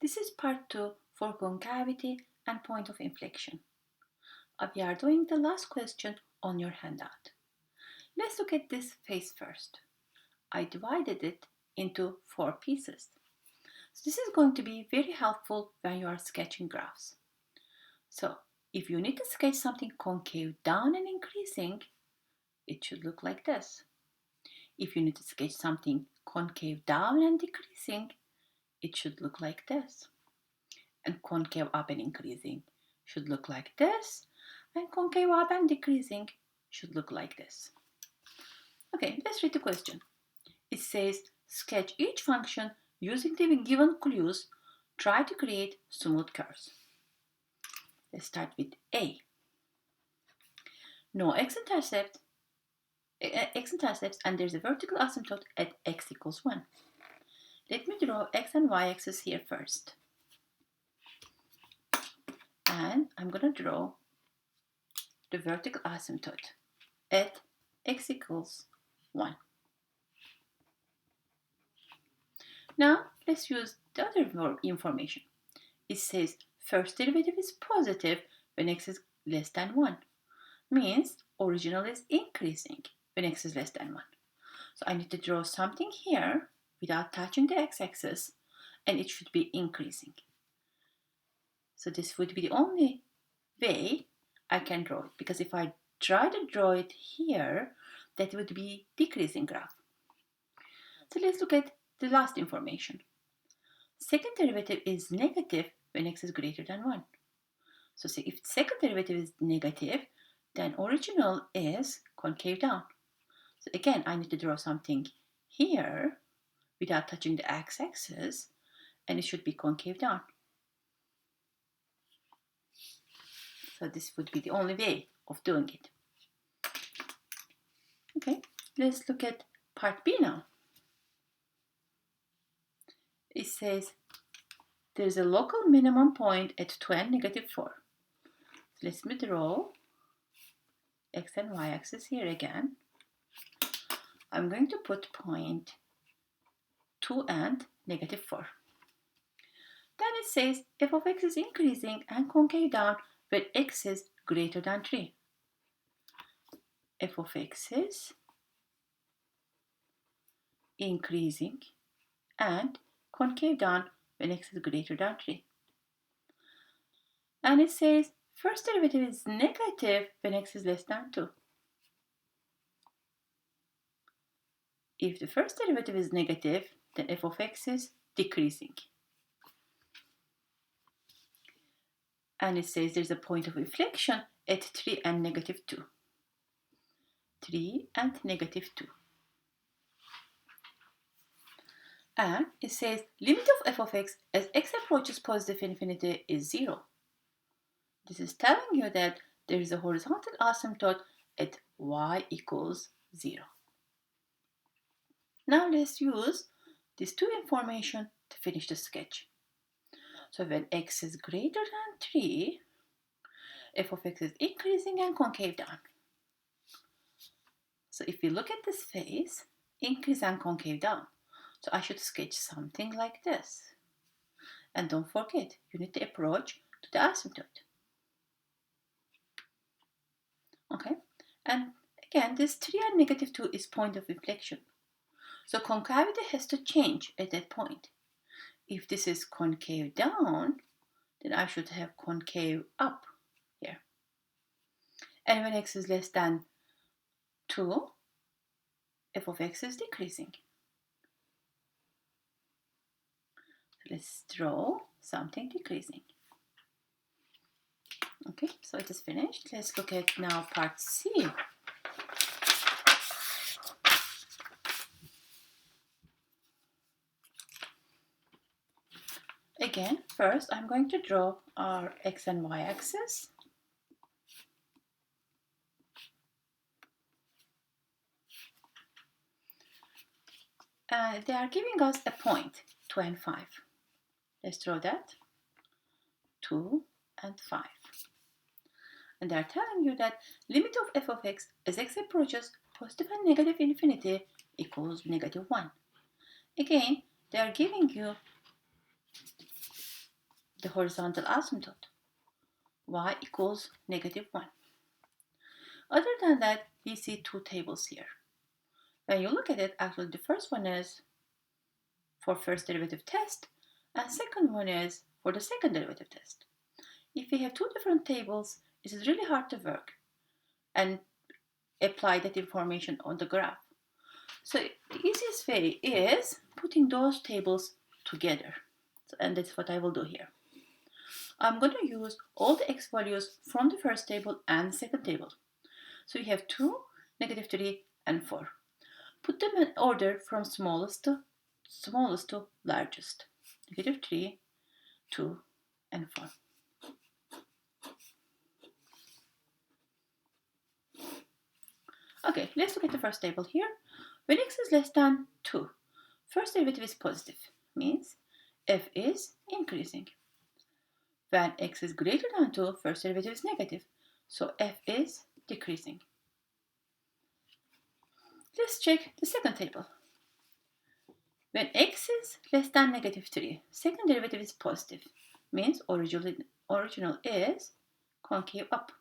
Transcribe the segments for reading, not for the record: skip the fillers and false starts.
This is part 2 for concavity and point of inflection. We are doing the last question on your handout. Let's look at this face first. I divided it into 4 pieces. So this is going to be very helpful when you are sketching graphs. So if you need to sketch something concave down and increasing, it should look like this. If you need to sketch something concave down and decreasing, it should look like this. And concave up and increasing should look like this, and concave up and decreasing should look like this. Okay, let's read the question. It says, sketch each function using the given clues. Try to create smooth curves. Let's start with A. No x-intercepts and there's a vertical asymptote at x equals 1. Let me draw x and y axis here first. And I'm going to draw the vertical asymptote at x equals 1. Now let's use the other information. It says first derivative is positive when x is less than 1. Means original is increasing when x is less than 1. So I need to draw something here without touching the x-axis, and it should be increasing. So this would be the only way I can draw it, because if I try to draw it here, that would be decreasing graph. So let's look at the last information. Second derivative is negative when x is greater than 1. So see, if second derivative is negative, then original is concave down. So again, I need to draw something here without touching the x-axis, and it should be concave down. So this would be the only way of doing it. Okay, let's look at part B now. It says there's a local minimum point at 2 and negative 4. So let me draw x and y axis here again. I'm going to put point 2 and negative 4. Then it says f of x is increasing and concave down when x is greater than 3. F of x is increasing and concave down when x is greater than 3. And it says first derivative is negative when x is less than 2. If the first derivative is negative, then f of x is decreasing. And it says there's a point of inflection at 3 and negative 2. 3 and negative 2. And it says limit of f of x as x approaches positive infinity is 0. This is telling you that there is a horizontal asymptote at y equals 0. Now let's use these two information to finish the sketch. So when x is greater than 3, f of x is increasing and concave down. So if we look at this face, increase and concave down. So I should sketch something like this. And don't forget, you need to approach to the asymptote. Okay, and again, this 3 and negative 2 is point of inflection. So concavity has to change at that point. If this is concave down, then I should have concave up here. And when x is less than 2, f of x is decreasing. Let's draw something decreasing. Okay, so it is finished. Let's look at now part C. Again, first I'm going to draw our x and y axis. They are giving us a point, 2 and 5. Let's draw that, 2 and 5. And they are telling you that limit of f of x as x approaches positive and negative infinity equals negative 1. Again, they are giving you the horizontal asymptote, y equals -1. Other than that, we see two tables here. When you look at it, actually the first one is for first derivative test, and second one is for the second derivative test. If we have two different tables, it is really hard to work and apply that information on the graph. So the easiest way is putting those tables together. And that's what I will do here. I'm going to use all the x values from the first table and the second table. So we have 2, -3, and 4. Put them in order from smallest to largest. -3, 2, and 4. Okay, let's look at the first table here. When x is less than 2, first derivative is positive, means f is increasing. When x is greater than 2, first derivative is negative, so f is decreasing. Let's check the second table. When x is less than -3, second derivative is positive, means original is concave up.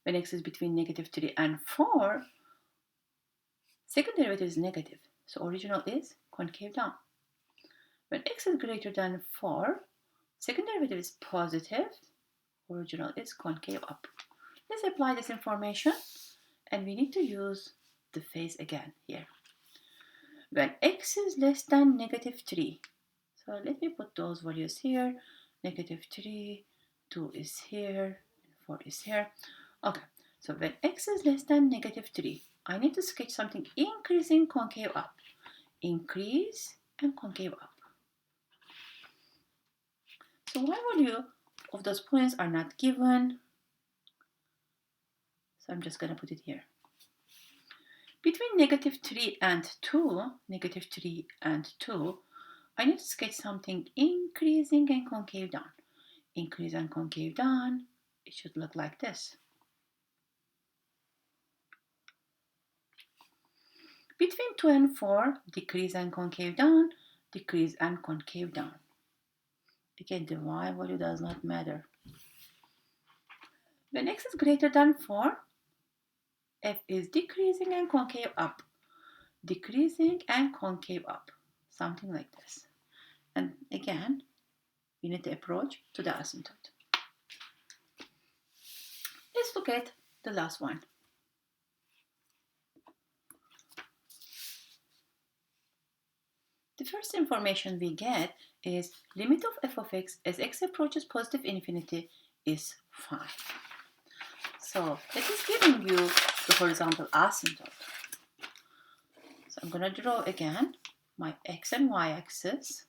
When x is between -3 and 4, second derivative is negative, so original is concave down. When x is greater than 4, second derivative is positive, original is concave up. Let's apply this information, and we need to use the phase again here. When x is less than -3, so let me put those values here, -3, 2 is here, and 4 is here. Okay, so when x is less than -3, I need to sketch something increasing concave up. Increase and concave up. So y value of those points are not given, so I'm just going to put it here. Between -3 and 2, -3 and 2, I need to sketch something increasing and concave down. Increase and concave down, it should look like this. Between 2 and 4, decrease and concave down, decrease and concave down. Again, the y value does not matter. When x is greater than 4, f is decreasing and concave up. Decreasing and concave up. Something like this. And again, we need the approach to the asymptote. Let's look at the last one. The first information we get is limit of f of x as x approaches positive infinity is 5. So this is giving you the horizontal asymptote. So I'm going to draw again my x and y axis.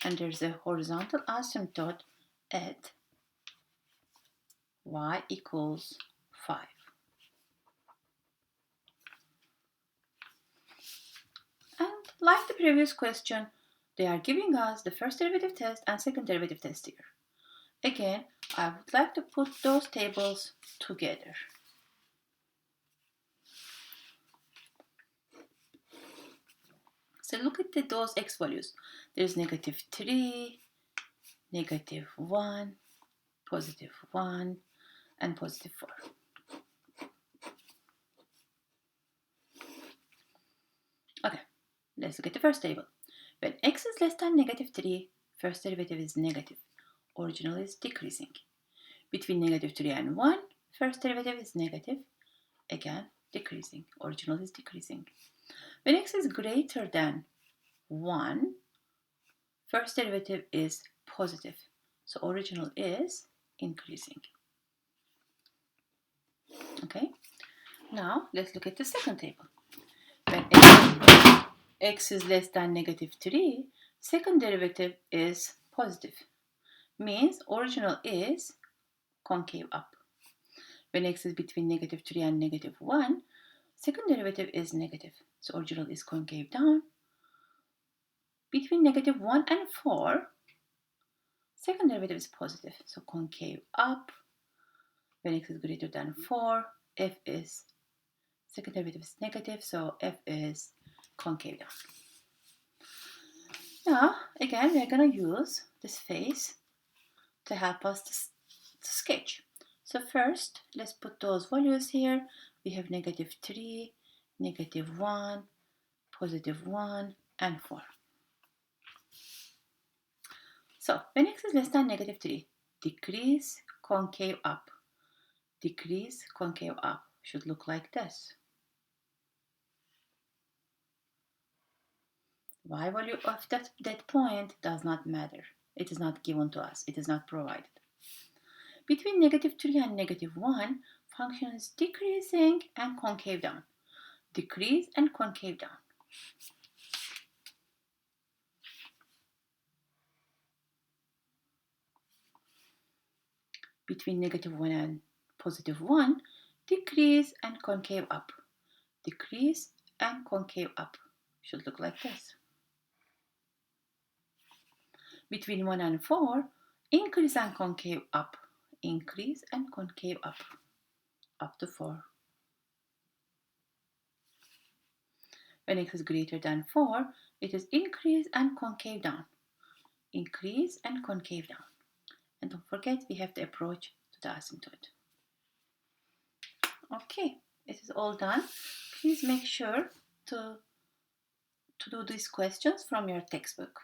And there's a horizontal asymptote at y equals 5. And like the previous question, they are giving us the first derivative test and second derivative test here. Again, I would like to put those tables together. So look at those x values. There's -3, -1, +1, and +4. Okay, let's look at the first table. When x is less than -3, first derivative is negative. Original is decreasing. Between -3 and 1, first derivative is negative. Again, decreasing. Original is decreasing. When x is greater than 1, first derivative is positive. So original is increasing. Okay, now let's look at the second table. When x is less than -3, second derivative is positive. Means original is concave up. When x is between -3 and -1, second derivative is negative. So original is concave down. Between -1 and 4, second derivative is positive. So concave up. When x is greater than 4, second derivative is negative. So f is concave down. Now, again, we're going to use this face to help us to sketch. So first, let's put those values here. We have -3, -1, +1, and 4. So when x is less than -3, decrease, concave up. Decrease, concave up should look like this. Y value of that point does not matter. It is not given to us. It is not provided. Between -3 and -1, function is decreasing and concave down. Decrease and concave down. Between -1 and +1, decrease and concave up. Decrease and concave up should look like this. Between 1 and 4, increase and concave up. Increase and concave up to 4. When x is greater than 4, it is increase and concave down. Increase and concave down. And don't forget, we have the approach to the asymptote. Okay, it is all done. Please make sure to do these questions from your textbook.